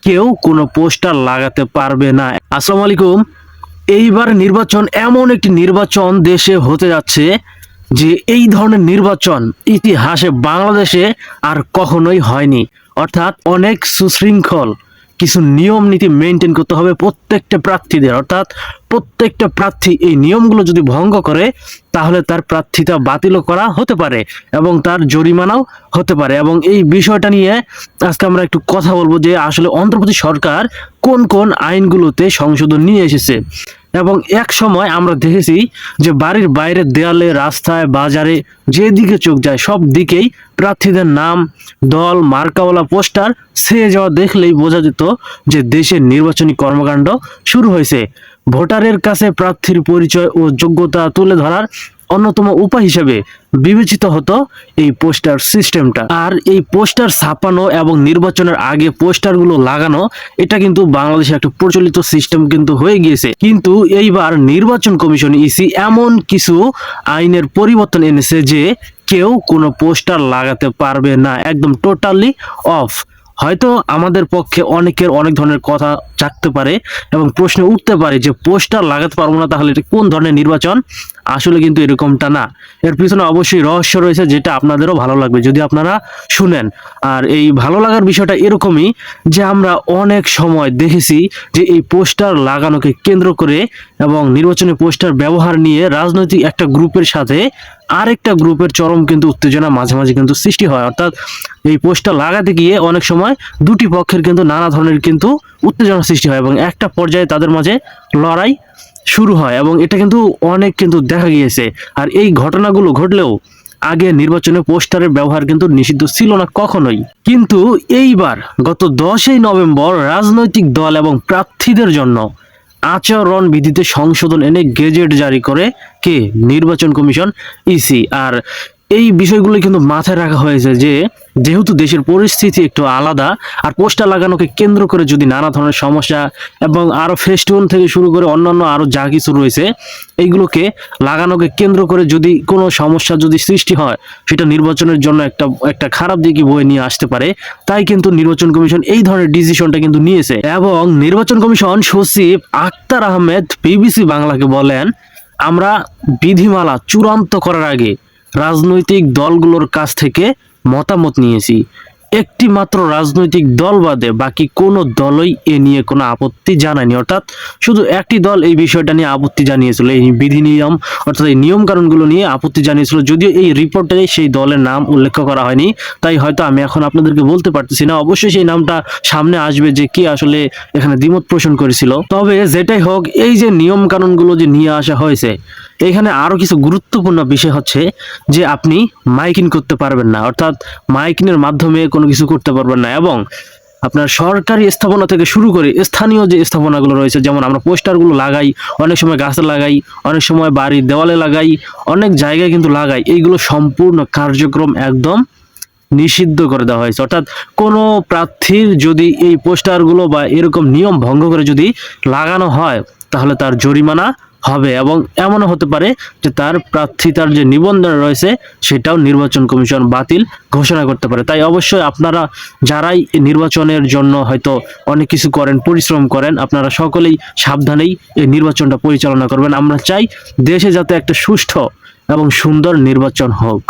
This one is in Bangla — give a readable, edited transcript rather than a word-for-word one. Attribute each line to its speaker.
Speaker 1: কেউ কোনো পোস্টার লাগাতে পারবে না। আসসালামু আলাইকুম। এইবার নির্বাচন এমন একটি নির্বাচন দেশে হতে যাচ্ছে যে এই ধরনের নির্বাচন ইতিহাসে বাংলাদেশে আর কখনোই হয়নি। অর্থাৎ অনেক সুশৃঙ্খল কিছু নিয়ম নীতি মেনটেন করতে হবে প্রত্যেকটা প্রার্থীদের। অর্থাৎ প্রত্যেকটা প্রার্থী এই নিয়মগুলো যদি ভঙ্গ করে তাহলে তার প্রার্থিতা বাতিল করা হতে পারে এবং তার জরিমানাও হতে পারে। এবং এই বিষয়টা নিয়ে আজকে আমরা একটু কথা বলবো যে আসলে অন্তর্বর্তী সরকার কোন কোন আইনগুলোতে সংশোধন নিয়ে এসেছে। এবং এক সময় আমরা দেখেছি যে বাড়ির বাইরে দেয়ালে, রাস্তায়, বাজারে যেদিকে চোখ যায় সব দিকেই প্রার্থীদের নাম, দল, মার্কাওয়ালা পোস্টার ছেয়ে যাওয়া দেখলেই বোঝা যেত যে দেশের নির্বাচনী কর্মকাণ্ড শুরু হয়েছে। ভোটারের কাছে প্রার্থীর পরিচয় ও যোগ্যতা তুলে ধরার অন্যতম উপায় হিসেবে বিবেচিত হতো এই পোস্টার সিস্টেমটা। আর এই পোস্টার ছাপানো এবং নির্বাচনের আগে পোস্টারগুলো লাগানো এটা কিন্তু বাংলাদেশে একটা প্রচলিত সিস্টেম কিন্তু হয়ে গিয়েছে। কিন্তু এইবার নির্বাচন কমিশন ইসি এমন কিছু আইনের পরিবর্তন এনেছে যে কেউ কোনো পোস্টার লাগাতে পারবে না, একদম টোটালি অফ। হয়তো আমাদের পক্ষে অনেকের অনেক ধরনের কথা জাগতে পারে এবং প্রশ্ন উঠতে পারে যে পোস্টার লাগাতে পারবো না, তাহলে এটা কোন ধরনের নির্বাচন? আসলে কিন্তু এরকমটা না। এর পিছনে অবশ্যই রহস্য রয়েছে যেটা আপনাদেরও ভালো লাগবে যদি আপনারা শুনেন। আর এই ভালো লাগার বিষয়টা এরকমই যে আমরা অনেক সময় দেখেছি যে এই পোস্টার লাগানোকে কেন্দ্র করে এবং নির্বাচনী পোস্টার ব্যবহার নিয়ে রাজনৈতিক একটা গ্রুপের সাথে আরেকটা গ্রুপের চরম কিন্তু উত্তেজনা মাঝে মাঝে কিন্তু সৃষ্টি হয়। অর্থাৎ এই পোস্টার লাগাতে গিয়ে অনেক সময় দুটি পক্ষের কিন্তু নানা ধরনের কিন্তু উত্তেজনা সৃষ্টি হয় এবং একটা পর্যায়ে তাদের মাঝে লড়াই শুরু হয় এবং এটা কিন্তু অনেক কিন্তু দেখা গিয়েছে। আর এই ঘটনাগুলো ঘটলেও আগে নির্বাচনে পোস্টারের ব্যবহার কিন্তু নিষিদ্ধ ছিল না কখনোই। কিন্তু এইবার গত 10ই নভেম্বর রাজনৈতিক দল এবং প্রার্থীদের জন্য আচরণ বিধিতে সংশোধন এনে গেজেট জারি করে কে? নির্বাচন কমিশন ইসি। আর এই বিষয়গুলো কিন্তু মাথায় রাখা হয়েছে যে যেহেতু দেশের পরিস্থিতি একটু আলাদা, আর পোস্টার লাগানোকে কেন্দ্র করে যদি নানা ধরনের সমস্যা এবং আরো ফেস্টিভ্যাল থেকে শুরু করে অন্যান্য আরো যা কিছু রয়েছে এইগুলোকে লাগানোকে কেন্দ্র করে যদি কোনো সমস্যা যদি সৃষ্টি হয় সেটা নির্বাচনের জন্য একটা খারাপ দিকে বয়ে নিয়ে আসতে পারে। তাই কিন্তু নির্বাচন কমিশন এই ধরনের ডিসিশনটা কিন্তু নিয়েছে। এবং নির্বাচন কমিশন সচিব আক্তার আহমেদ বিবিসি বাংলাকে বলেন, আমরা বিধিমালা চূড়ান্ত করার আগে রাজনৈতিক দলগুলোর কাছ থেকে মতামত নিয়েছি। একটি মাত্র রাজনৈতিক দল বাদে বাকি কোনো দলই এ নিয়ে কোনো আপত্তি জানায়নি। অর্থাৎ শুধু একটি দল এই বিষয়টা নিয়ে আপত্তি জানিয়েছিল, এই বিধি নিয়ম অর্থাৎ এই নিয়ম কানুনগুলো নিয়ে আপত্তি জানিয়েছিল। যদিও এই রিপোর্টে সেই দলের নাম উল্লেখ করা হয়নি, তাই হয়তো আমি এখন আপনাদেরকে বলতে পারতেছি না। অবশ্যই সেই নামটা সামনে আসবে যে কে আসলে এখানে দ্বিমত পোষণ করেছিল। তবে যেটাই হোক, এই যে নিয়ম কানুনগুলো যে নিয়ে আসা হয়েছে, এখানে আরো কিছু গুরুত্বপূর্ণ বিষয় হচ্ছে যে আপনি মাইকিং করতে পারবেন না, অর্থাৎ মাইকিংয়ের মাধ্যমে কোনো কিছু করতে পারবেন না। এবং আপনার সরকারি স্থাপনা থেকে শুরু করে স্থানীয় যে স্থাপনাগুলো রয়েছে, যেমন আমরা পোস্টারগুলো লাগাই, অনেক সময় গাছে লাগাই, অনেক সময় বাড়ির দেওয়ালে লাগাই, অনেক জায়গায় কিন্তু লাগাই, এইগুলো সম্পূর্ণ কার্যক্রম একদম নিষিদ্ধ করে দেওয়া হয়েছে। অর্থাৎ কোনো প্রার্থীর যদি এই পোস্টারগুলো বা এরকম নিয়ম ভঙ্গ করে যদি লাগানো হয় তাহলে তার জরিমানা হবে এবং এমনও হতে পারে যে তার প্রার্থিতার যে নিবন্ধন রয়েছে সেটাও নির্বাচন কমিশন বাতিল ঘোষণা করতে পারে। তাই অবশ্যই আপনারা যারাই নির্বাচনের জন্য হয়তো অনেক কিছু করেন, পরিশ্রম করেন, আপনারা সকলেই সাবধানেই এই নির্বাচনটা পরিচালনা করবেন। আমরা চাই দেশে যাতে একটা সুষ্ঠু এবং সুন্দর নির্বাচন হোক।